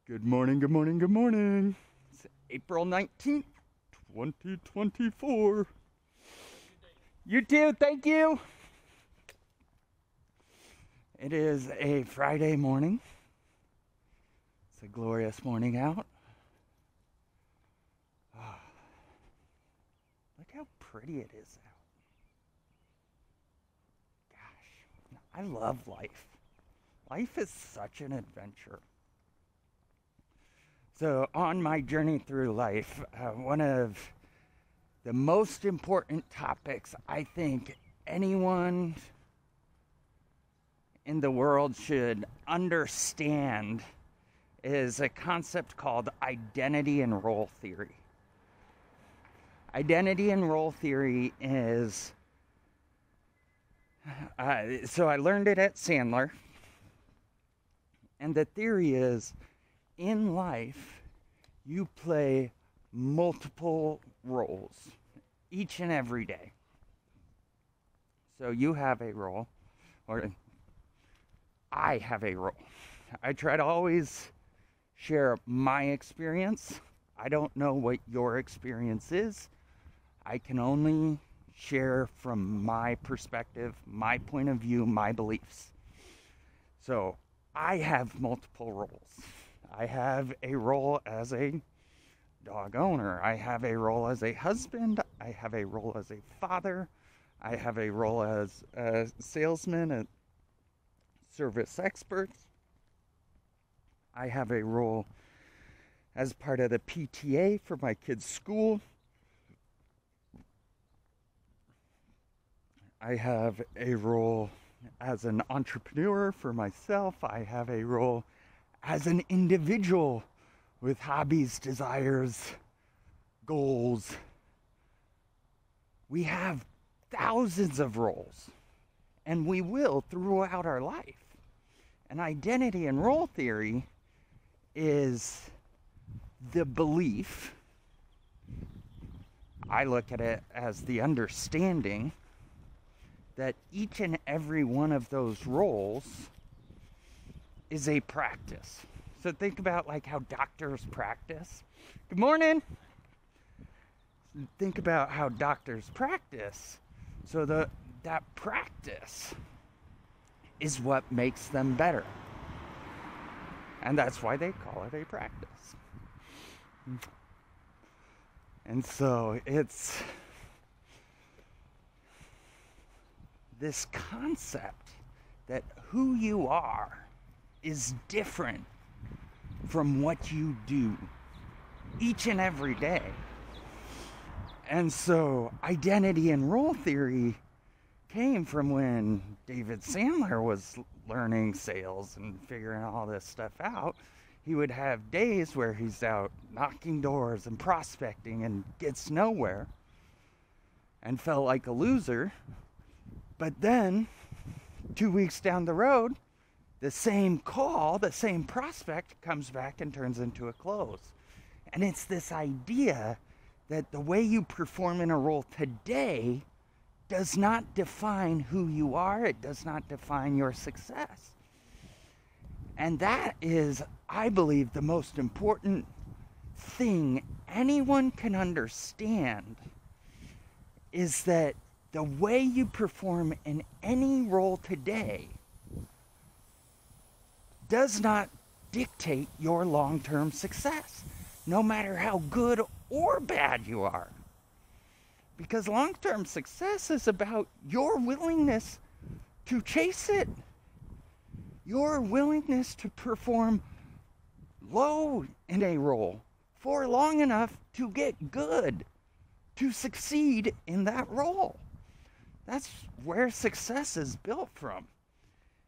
Good morning, good morning, good morning. It's April 19th, 2024. You too, thank you. It is a Friday morning. It's a glorious morning out. Oh, look how pretty it is out. Gosh, I love life. Life is such an adventure. So, on my journey through life, one of the most important topics I think anyone in the world should understand is a concept called identity and role theory. Identity and role theory is, so I learned it at Sandler, and the theory is, in life, you play multiple roles each and every day. So you have a role, or I have a role. I try to always share my experience. I don't know what your experience is. I can only share from my perspective, my point of view, my beliefs. So I have multiple roles. I have a role as a dog owner. I have a role as a husband. I have a role as a father. I have a role as a salesman, a service expert. I have a role as part of the PTA for my kids' school. I have a role as an entrepreneur for myself. I have a role as an individual with hobbies, desires, goals. We have thousands of roles, and we will throughout our life. And identity and role theory is the belief, I look at it as the understanding, that each and every one of those roles is a practice. So think about like how doctors practice. Good morning. Think about how doctors practice. So that practice is what makes them better. And that's why they call it a practice. And so it's this concept that who you are is different from what you do each and every day. And so identity and role theory came from when David Sandler was learning sales and figuring all this stuff out. He would have days where he's out knocking doors and prospecting and gets nowhere and felt like a loser. But then 2 weeks down the road, the same call, the same prospect comes back and turns into a close. And it's this idea that the way you perform in a role today does not define who you are. It does not define your success. And that is, I believe, the most important thing anyone can understand, is that the way you perform in any role today does not dictate your long-term success, no matter how good or bad you are. Because long-term success is about your willingness to chase it, your willingness to perform low in a role for long enough to get good, to succeed in that role. That's where success is built from.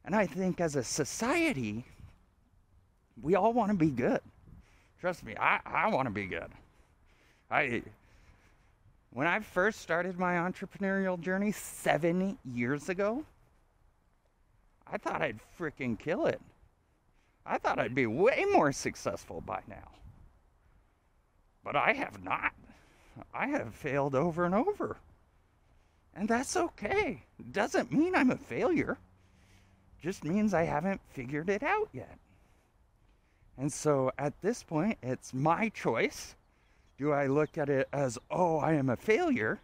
And I think as a society, we all want to be good. Trust me, I want to be good. When I first started my entrepreneurial journey 7 years ago, I thought I'd freaking kill it. I thought I'd be way more successful by now. But I have not. I have failed over and over. And that's okay. Doesn't mean I'm a failure. Just means I haven't figured it out yet. And so at this point, it's my choice. Do I look at it as, oh, I am a failure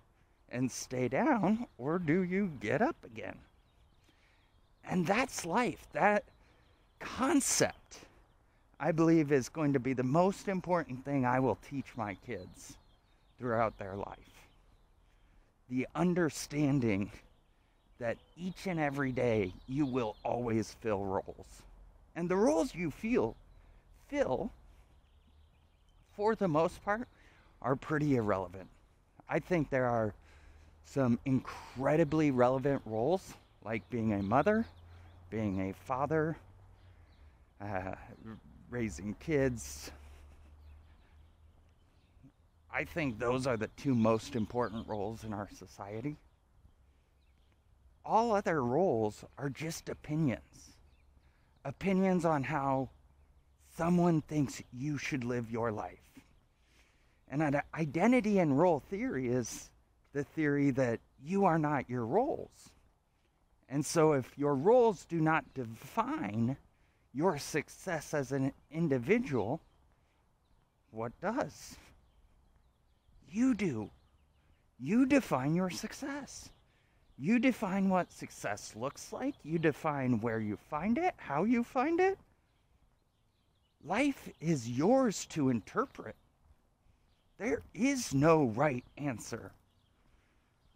and stay down, or do you get up again? And that's life. That concept, I believe, is going to be the most important thing I will teach my kids throughout their life. The understanding that each and every day you will always fill roles. And the roles you fill, for the most part, are pretty irrelevant. I think there are some incredibly relevant roles, like being a mother, being a father, raising kids. I think those are the two most important roles in our society. All other roles are just opinions. Opinions on how someone thinks you should live your life. And an identity and role theory is the theory that you are not your roles. And so if your roles do not define your success as an individual, what does? You do. You define your success. You define what success looks like. You define where you find it, how you find it. Life is yours to interpret. There is no right answer.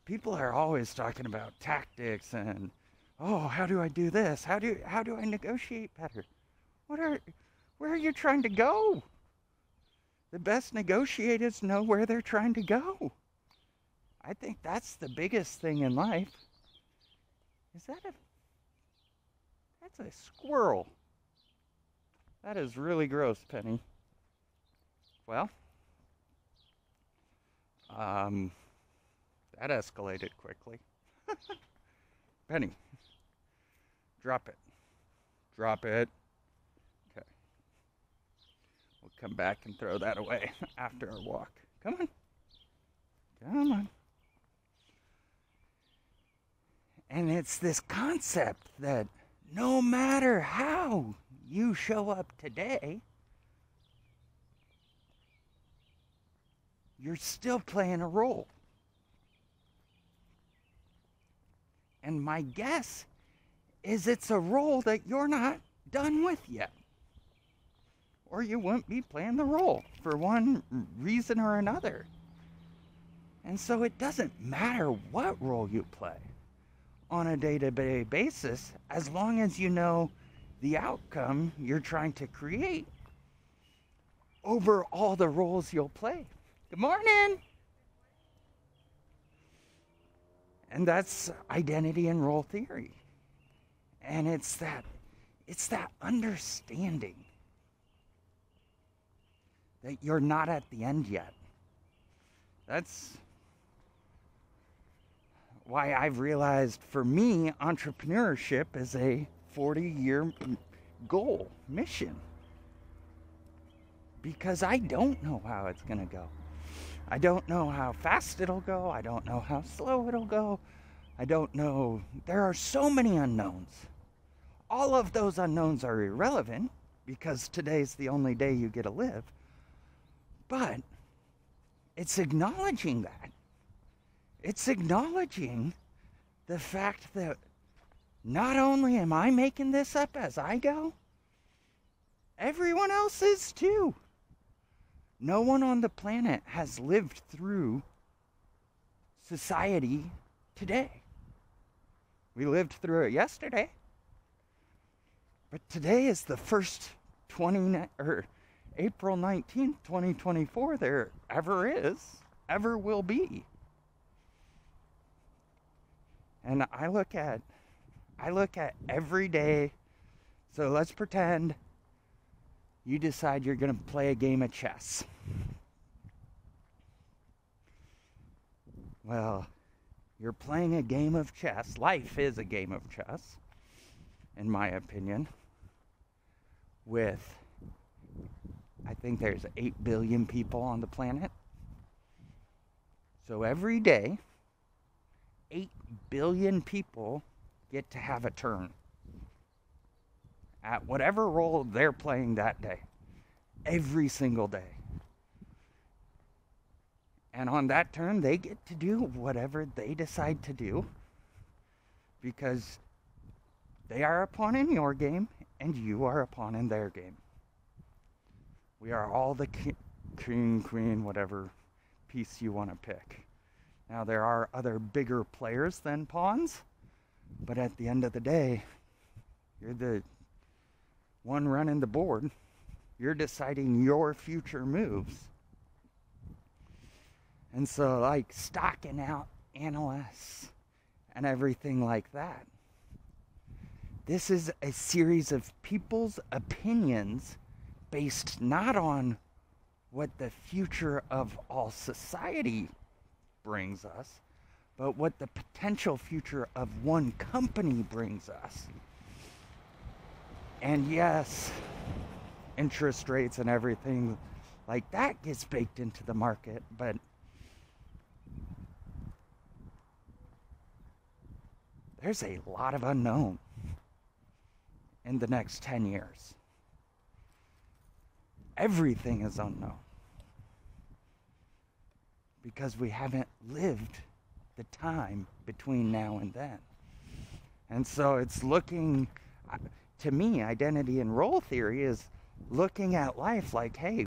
People are always talking about tactics and, oh, how do I do this? How do I negotiate better? Where are you trying to go? The best negotiators know where they're trying to go. I think that's the biggest thing in life. That's a squirrel. That is really gross, Penny. Well, that escalated quickly. Penny, drop it. Drop it. Okay. We'll come back and throw that away after our walk. Come on. Come on. And it's this concept that no matter how you show up today, you're still playing a role. And my guess is it's a role that you're not done with yet. Or you wouldn't be playing the role for one reason or another. And so it doesn't matter what role you play on a day-to-day basis, as long as you know the outcome you're trying to create over all the roles you'll play. Good morning! And that's identity and role theory. And it's that understanding that you're not at the end yet. That's why I've realized, for me, entrepreneurship is a 40-year goal, mission. Because I don't know how it's going to go. I don't know how fast it'll go. I don't know how slow it'll go. I don't know. There are so many unknowns. All of those unknowns are irrelevant because today's the only day you get to live. But it's acknowledging that. It's acknowledging the fact that not only am I making this up as I go, everyone else is too. No one on the planet has lived through society today. We lived through it yesterday. But today is the first April 19th, 2024 there ever will be. And I look at every day. So let's pretend you decide you're going to play a game of chess. Well, you're playing a game of chess. Life is a game of chess, in my opinion, with, I think there's 8 billion people on the planet. So every day, 8 billion people get to have a turn at whatever role they're playing that day. every single day. And on that turn, they get to do whatever they decide to do because they are a pawn in your game and you are a pawn in their game. We are all the king, queen, whatever piece you want to pick. Now, there are other bigger players than pawns, but at the end of the day, you're the one running the board. You're deciding your future moves. And so, like, stocking out analysts and everything like that. This is a series of people's opinions based not on what the future of all society brings us, but what the potential future of one company brings us. And yes, interest rates and everything like that gets baked into the market, but there's a lot of unknown in the next 10 years. Everything is unknown because we haven't lived the time between now and then. And so it's looking, to me, identity and role theory is looking at life like, hey,